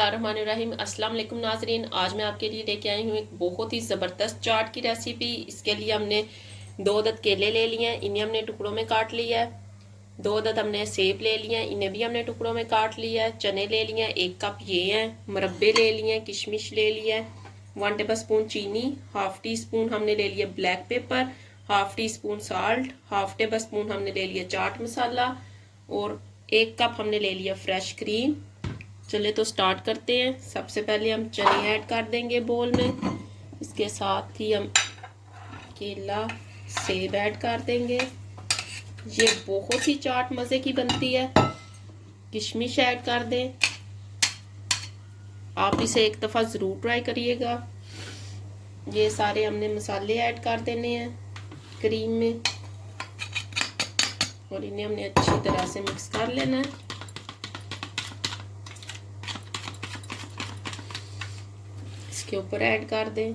बिस्मिल्लाहिर्रहमानिर्रहीम। अस्सलाम वालेकुम नाजरीन, आज मैं आपके लिए लेके आई हूँ एक बहुत ही ज़बरदस्त चाट की रेसिपी। इसके लिए हमने 2 अदद केले ले लिए हैं, इन्हें हमने टुकड़ों में काट लिया है। 2 अदद हमने सेब ले लिए हैं, इन्हें भी हमने टुकड़ों में काट लिया है। चने ले लिए हैं, 1 कप ये हैं। मुरब्बे ले लिए हैं, किशमिश ले लिया है। 1 टेबल स्पून चीनी, हाफ टी स्पून हमने ले लिया black pepper, half tea spoon salt, half table spoon हमने ले लिया चाट मसाला और 1 कप हमने ले लिया फ्रेश क्रीम। चलिए तो स्टार्ट करते हैं। सबसे पहले हम चने ऐड कर देंगे बोल में। इसके साथ ही हम केला सेब ऐड कर देंगे। ये बहुत ही चाट मज़े की बनती है। किशमिश ऐड कर दें। आप इसे एक दफ़ा ज़रूर ट्राई करिएगा। ये सारे हमने मसाले ऐड कर देने हैं क्रीम में और इन्हें हमने अच्छी तरह से मिक्स कर लेना है। इसके ऊपर ऐड कर दें।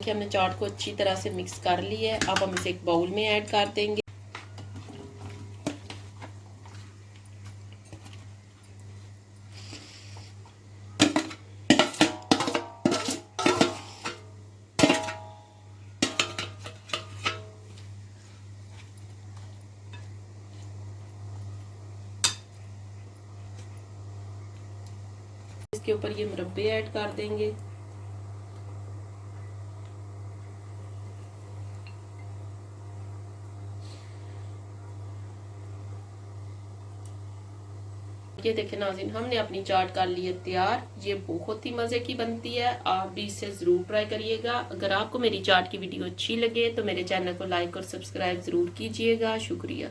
हमने चाट को अच्छी तरह से मिक्स कर लिया है। अब हम इसे एक बाउल में ऐड कर देंगे। इसके ऊपर ये मुरब्बे ऐड कर देंगे। ये देखें नाज़रीन, हमने अपनी चाट कर ली है तैयार। ये बहुत ही मज़े की बनती है। आप भी इसे ज़रूर ट्राई करिएगा। अगर आपको मेरी चाट की वीडियो अच्छी लगे तो मेरे चैनल को लाइक और सब्सक्राइब ज़रूर कीजिएगा। शुक्रिया।